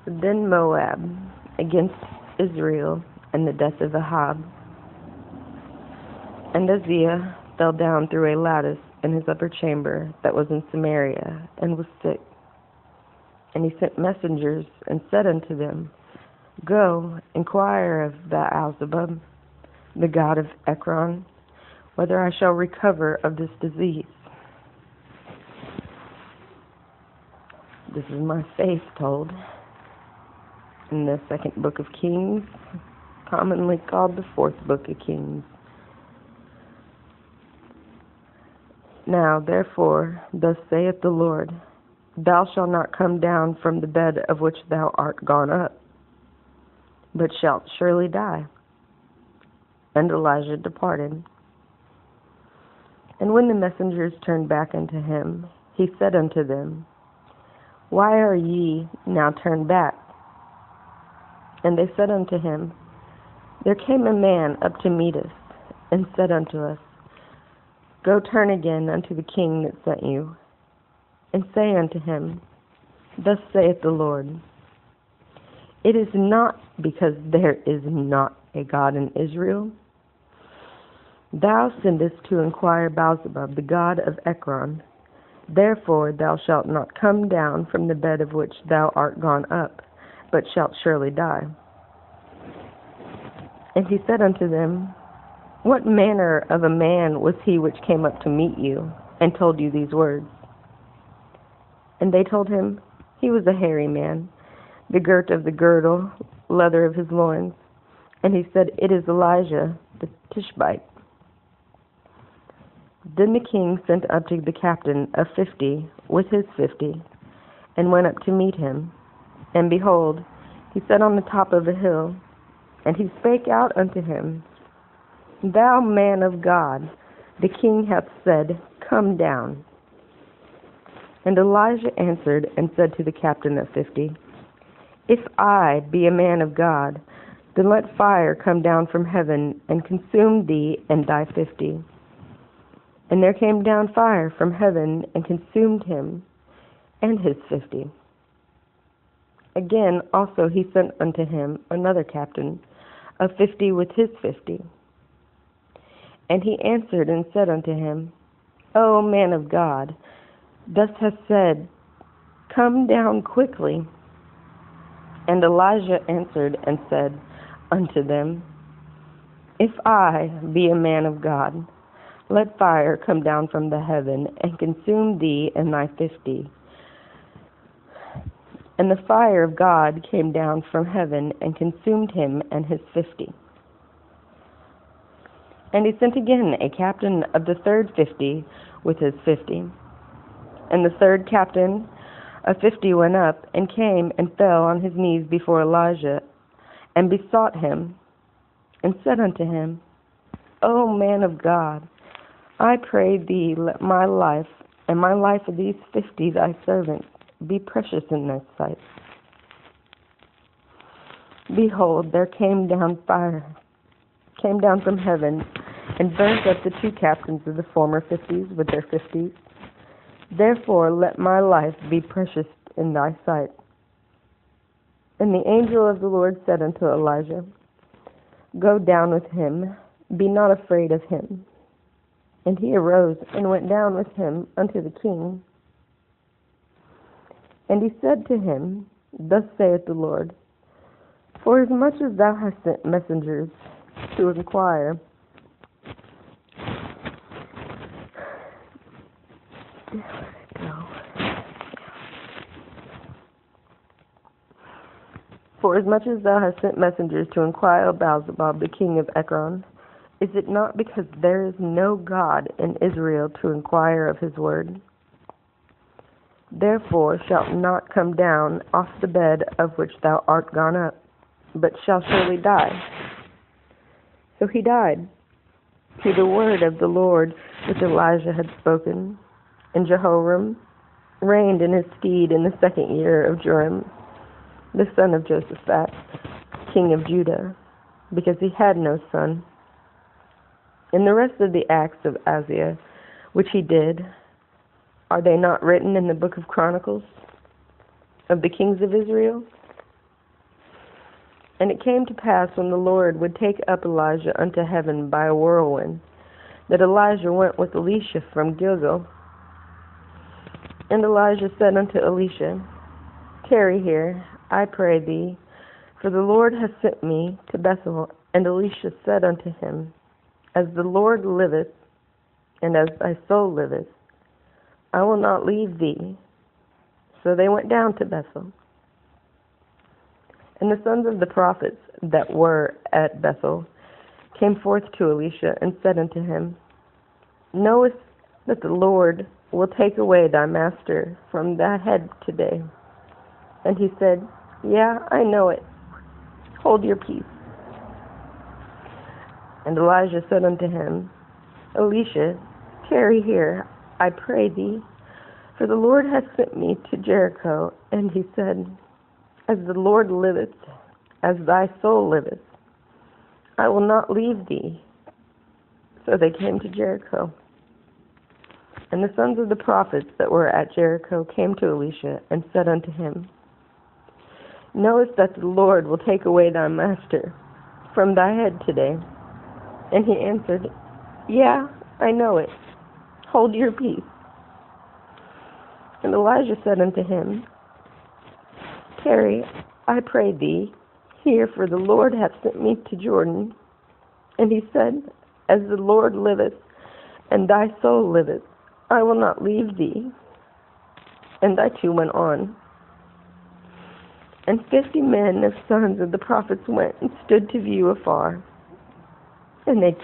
Then Moab against Israel, and the death of Ahab. And Uzziah fell down through a lattice in his upper chamber that was in Samaria, and was sick. And he sent messengers, and said unto them, Go, inquire of Beelzebub, the god of Ekron, whether I shall recover of this disease. This is my faith told in the second book of Kings, commonly called the fourth book of Kings. Now, therefore, thus saith the Lord, Thou shalt not come down from the bed of which thou art gone up, but shalt surely die. And Elijah departed. And when the messengers turned back unto him, he said unto them, Why are ye now turned back? And they said unto him, There came a man up to meet us, and said unto us, Go turn again unto the king that sent you, and say unto him, Thus saith the Lord, It is not because there is not a God in Israel. Thou sendest to inquire Beelzebub, the god of Ekron. Therefore thou shalt not come down from the bed of which thou art gone up, but shalt surely die. And he said unto them, What manner of a man was he which came up to meet you, and told you these words? And they told him, He was a hairy man, the girt of the girdle, leather of his loins. And he said, It is Elijah the Tishbite. Then the king sent up to the captain of 50 with his 50, and went up to meet him. And behold, he sat on the top of a hill, and he spake out unto him, Thou man of God, the king hath said, Come down. And Elijah answered and said to the captain of 50, If I be a man of God, then let fire come down from heaven, and consume thee and thy 50. And there came down fire from heaven, and consumed him and his 50. Again also he sent unto him another captain of 50 with his 50. And he answered and said unto him, O man of God, thus hath said, Come down quickly. And Elijah answered and said unto them, If I be a man of God, let fire come down from the heaven, and consume thee and thy 50. And the fire of God came down from heaven, and consumed him and his 50. And he sent again a captain of the third 50 with his 50. And the third captain of 50 went up, and came and fell on his knees before Elijah, and besought him, and said unto him, O man of God, I pray thee, let my life, and my life of these 50 thy servants, be precious in thy sight. Behold, there came down fire, came down from heaven, and burnt up the two captains of the former 50s with their 50s. Therefore let my life be precious in thy sight. And the angel of the Lord said unto Elijah, Go down with him, be not afraid of him. And he arose and went down with him unto the king. And he said to him, Thus saith the Lord, Forasmuch as thou hast sent messengers to inquire, Forasmuch as thou hast sent messengers to inquire of Beelzebub, the king of Ekron, is it not because there is no God in Israel to inquire of his word? Therefore shalt not come down off the bed of which thou art gone up, but shalt surely die. So he died, through the word of the Lord which Elijah had spoken. And Jehoram reigned in his stead in the 2nd year of Joram, the son of Josaphat, king of Judah, because he had no son. And the rest of the acts of Uzziah, which he did, are they not written in the book of Chronicles of the kings of Israel? And it came to pass, when the Lord would take up Elijah unto heaven by a whirlwind, that Elijah went with Elisha from Gilgal. And Elijah said unto Elisha, Tarry here, I pray thee, for the Lord hath sent me to Bethel. And Elisha said unto him, As the Lord liveth, and as thy soul liveth, I will not leave thee. So they went down to Bethel. And the sons of the prophets that were at Bethel came forth to Elisha, and said unto him, Knowest that the Lord will take away thy master from thy head today? And he said, Yea, I know it. Hold your peace. And Elijah said unto him, Elisha, tarry here, I pray thee, for the Lord hath sent me to Jericho. And he said, As the Lord liveth, as thy soul liveth, I will not leave thee. So they came to Jericho. And the sons of the prophets that were at Jericho came to Elisha, and said unto him, Knowest that the Lord will take away thy master from thy head today? And he answered, Yea, I know it. Hold your peace. And Elijah said unto him, Tarry, I pray thee, here, for the Lord hath sent me to Jordan. And he said, As the Lord liveth, and thy soul liveth, I will not leave thee. And they two went on. And 50 men of sons of the prophets went and stood to view afar. And they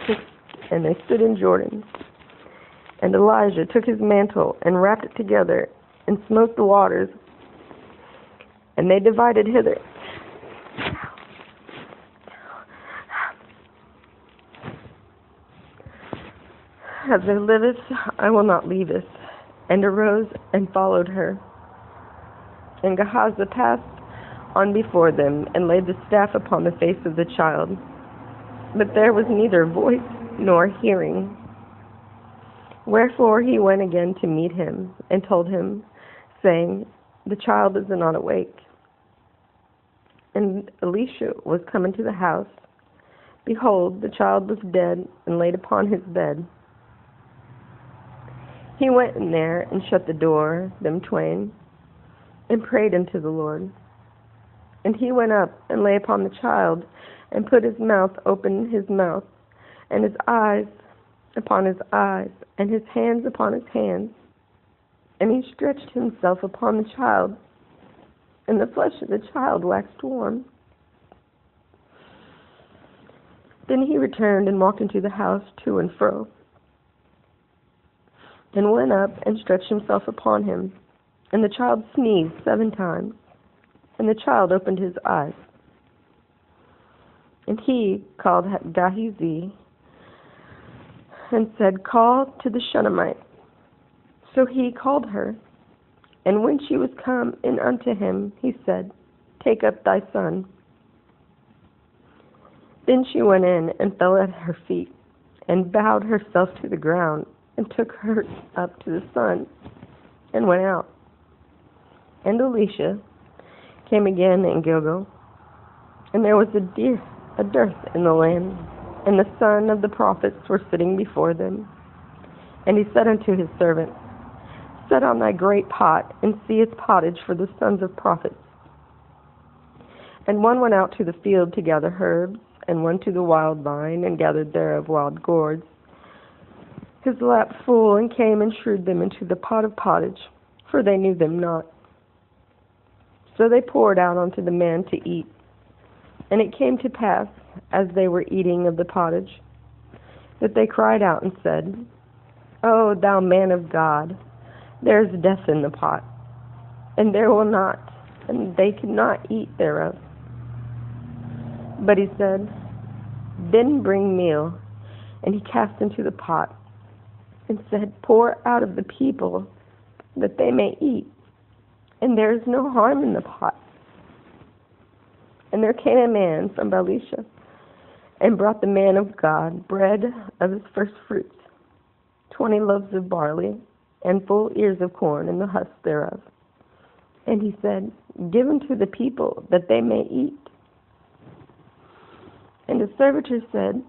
stood in Jordan. And Elijah took his mantle and wrapped it together and smote the waters, and they divided hither. As thou livest, I will not leave us. And arose and followed her. And Gehazi passed on before them, and laid the staff upon the face of the child. But there was neither voice nor hearing. Wherefore he went again to meet him, and told him, saying, The child is not awake. And Elisha was come into the house. Behold, the child was dead, and laid upon his bed. He went in there, and shut the door, them twain, and prayed unto the Lord. And he went up, and lay upon the child, and put his mouth open his mouth, and his eyes upon his eyes, and his hands upon his hands. And he stretched himself upon the child, and the flesh of the child waxed warm. Then he returned and walked into the house to and fro, and went up and stretched himself upon him. And the child sneezed 7 times, and the child opened his eyes. And he called Gehazi, and said, Call to the Shunammite. So he called her. And when she was come in unto him, he said, Take up thy son. Then she went in and fell at her feet, and bowed herself to the ground, and took her up to the son, and went out. And Elisha came again in Gilgal, and there was a dearth in the land, and the sons of the prophets were sitting before them. And he said unto his servant, Set on thy great pot, and see its pottage for the sons of prophets. And one went out to the field to gather herbs, and one to the wild vine, and gathered thereof wild gourds. His lap full, and came and strewed them into the pot of pottage, for they knew them not. So they poured out unto the man to eat. And it came to pass, as they were eating of the pottage, that they cried out and said, O thou man of God, there is death in the pot, and they could not eat thereof. But he said, Then bring meal. And he cast into the pot, and said, Pour out of the people, that they may eat. And there is no harm in the pot. And there came a man from Belisha, and brought the man of God bread of his first fruits, 20 loaves of barley, and full ears of corn, and the husks thereof. And he said, Give unto the people, that they may eat. And the servitor said,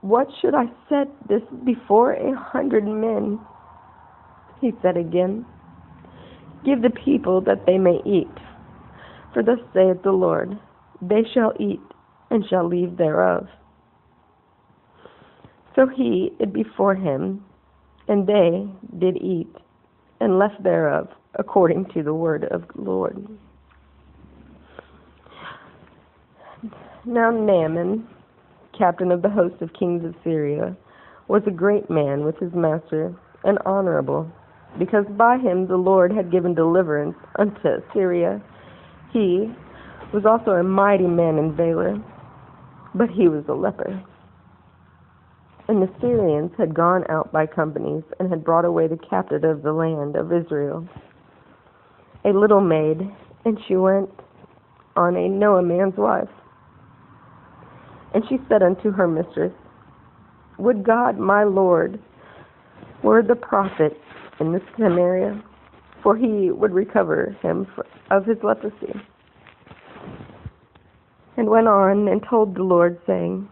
"What should I set this before 100 men?" He said again, "Give the people that they may eat. For thus saith the Lord, they shall eat, and shall leave thereof." So he it before him, and they did eat, and left thereof, according to the word of the Lord. Now Naaman, captain of the host of kings of Syria, was a great man with his master, and honorable, because by him the Lord had given deliverance unto Syria. He was also a mighty man in valor, but he was a leper. And the Syrians had gone out by companies, and had brought away the captive of the land of Israel, a little maid, and she went on a man's wife. And she said unto her mistress, "Would God my Lord were the prophet in this Samaria, for he would recover him of his leprosy." And went on and told the Lord, saying,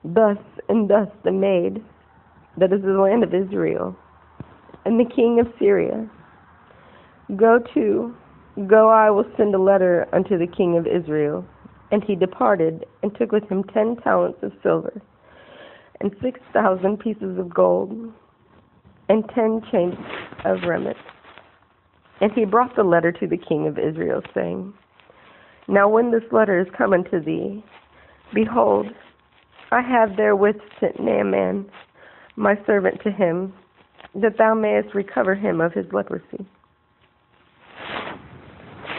"Thus and thus the maid, that is the land of Israel, and the king of Syria, Go, I will send a letter unto the king of Israel." And he departed, and took with him 10 talents of silver, and 6,000 pieces of gold, and 10 chains of raiment. And he brought the letter to the king of Israel, saying, "Now when this letter is come unto thee, behold, I have therewith sent Naaman, my servant, to him, that thou mayest recover him of his leprosy."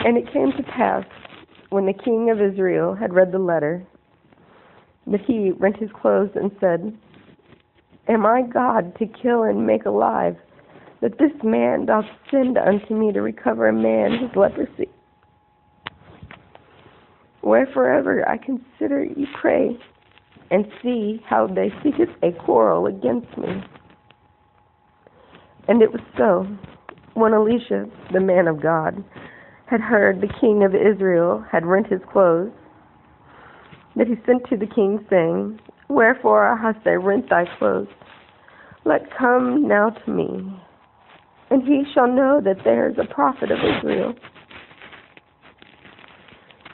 And it came to pass, when the king of Israel had read the letter, that he rent his clothes and said, "Am I God to kill and make alive, that this man doth send unto me to recover a man his leprosy? Wherefore ever I consider ye pray, and see how they seeketh a quarrel against me." And it was so, when Elisha, the man of God, had heard the king of Israel had rent his clothes, that he sent to the king, saying, "Wherefore hast thou rent thy clothes? Let come now to me, and he shall know that there is a prophet of Israel."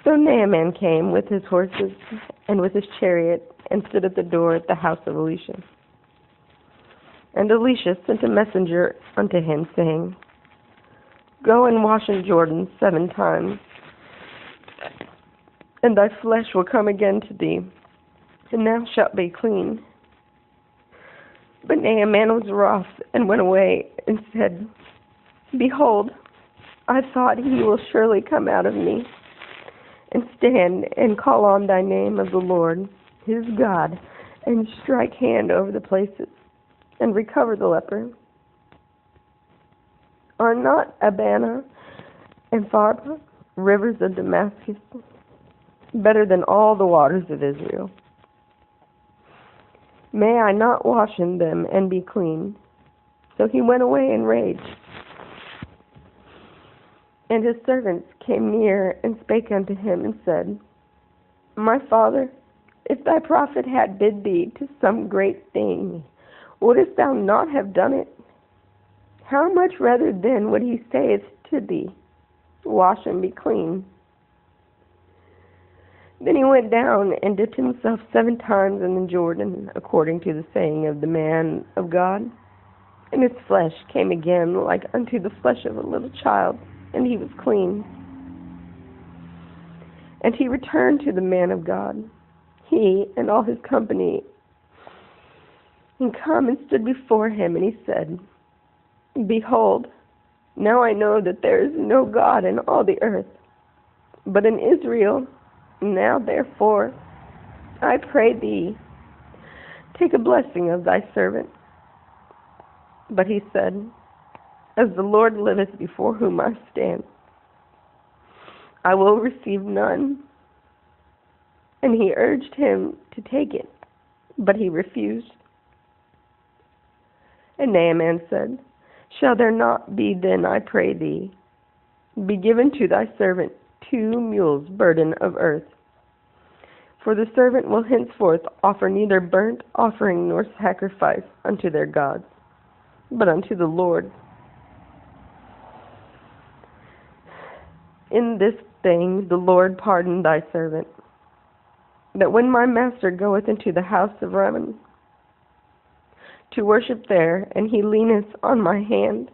So Naaman came with his horses and with his chariot, and stood at the door at the house of Elisha. And Elisha sent a messenger unto him, saying, "Go and wash in Jordan 7 times, and thy flesh will come again to thee, and thou shalt be clean." But Naaman was wroth, and went away, and said, "Behold, I thought he will surely come out of me, and stand and call on thy name of the Lord, his God, and strike hand over the places, and recover the leper. Are not Abana and Pharpar, rivers of Damascus, better than all the waters of Israel? May I not wash in them and be clean?" So he went away in rage. And his servants came near, and spake unto him, and said, "My father, if thy prophet had bid thee to some great thing, wouldest thou not have done it? How much rather then would he say to thee, Wash and be clean?" Then he went down and dipped himself 7 times in the Jordan, according to the saying of the man of God. And his flesh came again like unto the flesh of a little child, and he was clean. And he returned to the man of God, he and all his company, and come and stood before him, and he said, "Behold, now I know that there is no God in all the earth, but in Israel. Now therefore, I pray thee, take a blessing of thy servant." But he said, "As the Lord liveth before whom I stand, I will receive none." And he urged him to take it, but he refused. And Naaman said, "Shall there not be then, I pray thee, be given to thy servant 2 mules burden of earth? For the servant will henceforth offer neither burnt offering nor sacrifice unto their gods, but unto the Lord. In this thing the Lord pardon thy servant, that when my master goeth into the house of Rimmon to worship there, and he leaneth on my hand,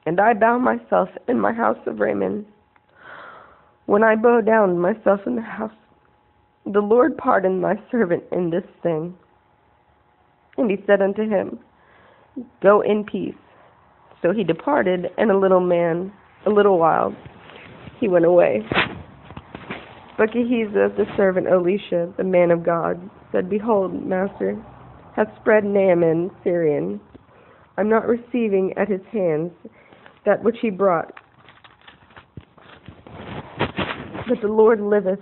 and I bow myself in my house of Rimmon, when I bow down myself in the house, the Lord pardon thy servant in this thing. And he said unto him, Go in peace. So he departed, and a little while, he went away. But Gehazi, the servant Elisha, the man of God, said, Behold, master, hath spread Naaman Syrian. I'm not receiving at his hands that which he brought. But the Lord liveth,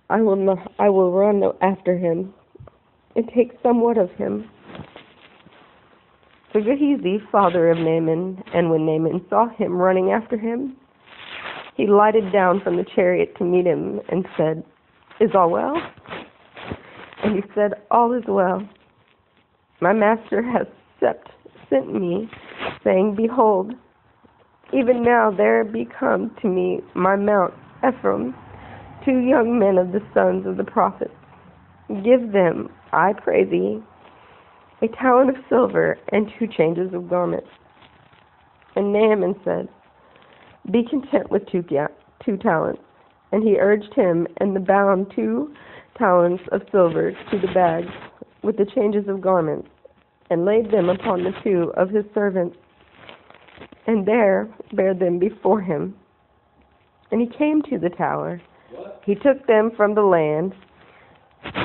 I will run after him, and take somewhat of him. So Gehazi, father of Naaman, and when Naaman saw him running after him, he lighted down from the chariot to meet him, and said, Is all well? And he said, All is well. My master hath sent me, saying, Behold, even now there be come to me my mount Ephraim, 2 young men of the sons of the prophets. Give them, I pray thee, a talent of silver and 2 changes of garments. And Naaman said, Be content with 2 talents. And he urged him, and bound 2 talents of silver to the bags with the changes of garments, and laid them upon the 2 of his servants, and there bare them before him. And he came to the tower. He took them from the land,